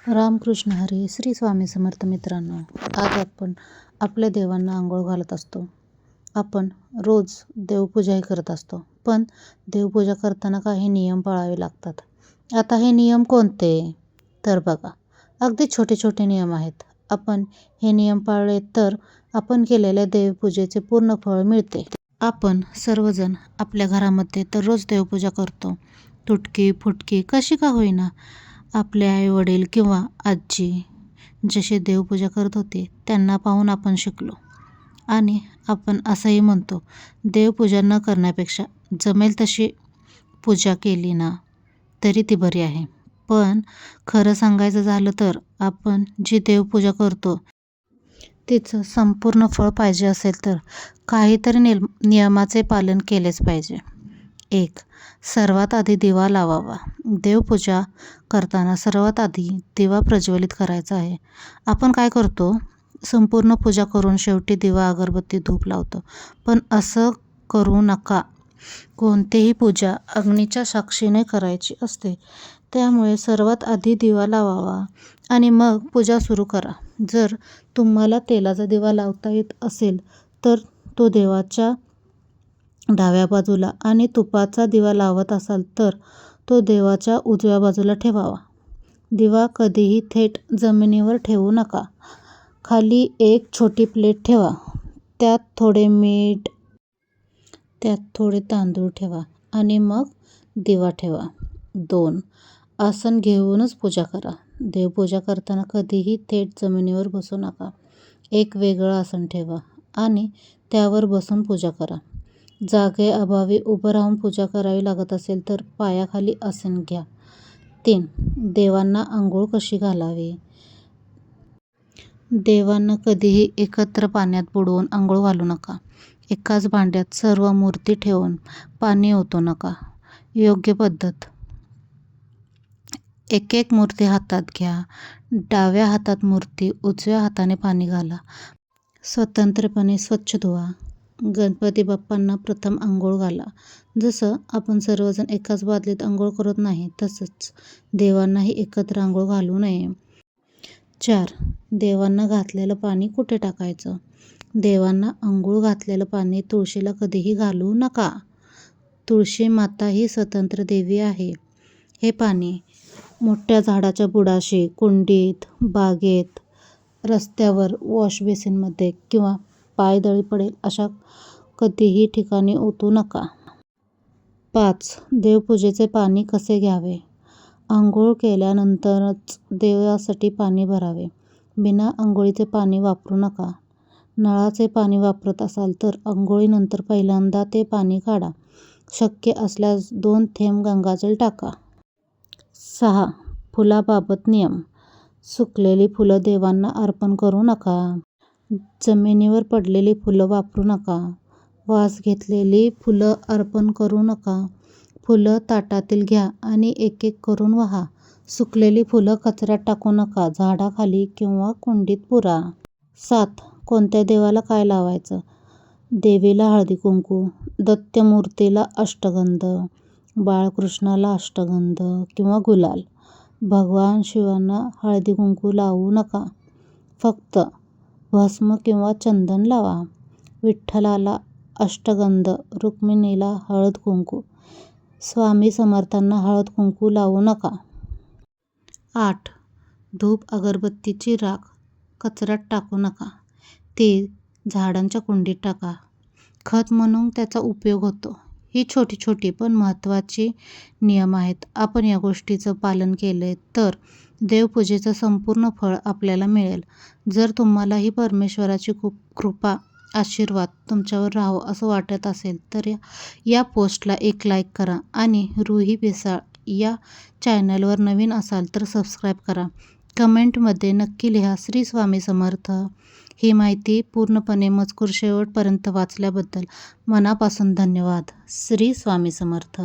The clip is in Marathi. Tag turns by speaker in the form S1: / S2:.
S1: रामकृष्ण हरी. श्री स्वामी समर्थ. मित्रांनो, आज आपण आपल्या देवांना आंघोळ घालत असतो. आपण रोज देवपूजाही करत असतो, पण देवपूजा करताना काही नियम पाळावे लागतात. आता हे नियम कोणते? तर बघा, अगदी छोटे छोटे नियम आहेत. आपण हे नियम पाळले तर आपण केलेल्या देवपूजेचे पूर्ण फळ मिळते. आपण सर्वजण आपल्या घरामध्ये दररोज देवपूजा करतो. तुटकी फुटकी कशी का होईना, आपले आई वडील किंवा आजी जसे देवपूजा करत होते त्यांना पाहून आपण शिकलो. आणि आपण असंही म्हणतो, देवपूजा न करण्यापेक्षा जमेल तशी पूजा केली ना तरी ती बरी आहे. पण खरं सांगायचं झालं तर आपण जी देवपूजा करतो तिचं संपूर्ण फळ पाहिजे असेल तर काहीतरी नियमाचे पालन केलेच पाहिजे. 1. सर्वात आधी दिवा लावावा. देवपूजा करताना सर्वात आधी दिवा प्रज्वलित करायचा आहे. आपण काय करतो, संपूर्ण पूजा करून शेवटी दिवा अगरबत्ती धूप लावतो, पण असं करू नका. कोणतीही पूजा अग्नीच्या साक्षीने करायची असते. त्यामुळे सर्वात आधी दिवा लावावा आणि मग पूजा सुरू करा. जर तुम्हाला तेलाचा दिवा लावता येत असेल तर तो देवाच्या डाव्या बाजूला आणि तुपाचा दिवा लावत असाल तर तो देवाच्या उजव्या बाजूला ठेवावा. दिवा कधीही थेट जमिनीवर ठेवू नका. खाली एक छोटी प्लेट ठेवा. त्यात थोडे मीठ, त्यात थोडे तांदूळ ठेवा आणि मग दिवा ठेवा. 2. आसन घेऊनच पूजा करा. देवपूजा करताना कधीही थेट जमिनीवर बसू नका. एक वेगळं आसन ठेवा आणि त्यावर बसून पूजा करा. जागेअभावी उभं राहून पूजा करावी लागत असेल तर पायाखाली आसन घ्या. 3. देवांना आंघोळ कशी घालावी. देवांना कधीही एकत्र पाण्यात बुडवून आंघोळ घालू नका. एकाच भांड्यात सर्व मूर्ती ठेवून पाणी ओतू नका. योग्य पद्धत: एक मूर्ती हातात घ्या. डाव्या हातात मूर्ती, उजव्या हाताने पाणी घाला. स्वतंत्रपणे स्वच्छ धुवा. गणपती बाप्पांना प्रथम आंघोळ घाला. जसं आपण सर्वजण एकाच बादलीत आंघोळ करत नाही तसंच देवांनाही एकत्र आंघोळ घालू नये. 4. देवांना घातलेलं पाणी कुठे टाकायचं. देवांना आंघोळ घातलेलं पाणी तुळशीला कधीही घालू नका. तुळशी माता ही स्वतंत्र देवी आहे. हे पाणी मोठ्या झाडाच्या बुडाशी, कुंडीत, बागेत, रस्त्यावर, वॉशबेसिनमध्ये किंवा पायदळी पडेल अशा कधीही ठिकाणी ओतू नका. 5. देवपूजेचे पाणी कसे घ्यावे. आंघोळ केल्यानंतरच देवासाठी पाणी भरावे. बिना आंघोळीचे पाणी वापरू नका. नळाचे पाणी वापरत असाल तर आंघोळीनंतर पहिल्यांदा ते पाणी काढा. शक्य असल्यास 2 थेंब गंगाजल टाका. 6. फुलाबाबत नियम: सुकलेली फुलं देवांना अर्पण करू नका. जमिनीवर पडलेली फुलं वापरू नका. वास घेतलेली फुलं अर्पण करू नका. फुलं ताटातील घ्या आणि एक करून वाहा. सुकलेली फुलं कचऱ्यात टाकू नका. झाडाखाली किंवा कुंडीत पुरा. 7. कोणत्या देवाला काय लावायचं. देवीला हळदी कुंकू, दत्तमूर्तीला अष्टगंध, बाळकृष्णाला अष्टगंध किंवा गुलाल. भगवान शिवांना हळदी कुंकू लावू नका. फक्त भस्म किंवा चंदन लावा. विठ्ठलाला अष्टगंध, रुक्मिणीला हळद कुंकू. स्वामी समर्थांना हळद कुंकू लावू नका. 8. धूप अगरबत्तीची राख कचऱ्यात टाकू नका. ती झाडांच्या कुंडीत टाका. खत म्हणून त्याचा उपयोग होतो. ही छोटी छोटी पण महत्त्वाची नियम आहेत. आपण या गोष्टीचं पालन केले तर देवपूजेचं संपूर्ण फळ आपल्याला मिळेल. जर तुम्हालाही परमेश्वराची खूप कृपा, आशीर्वाद तुमच्यावर राहो असं वाटत असेल तर या पोस्टला एक लाईक करा आणि रुही भेसाळ या चॅनलवर नवीन असाल तर सबस्क्राईब करा. कमेंटमध्ये नक्की लिहा श्री स्वामी समर्थ. ही माहिती पूर्णपणे मजकूर शेवटपर्यंत वाचल्याबद्दल मनापासून धन्यवाद. श्री स्वामी समर्थ.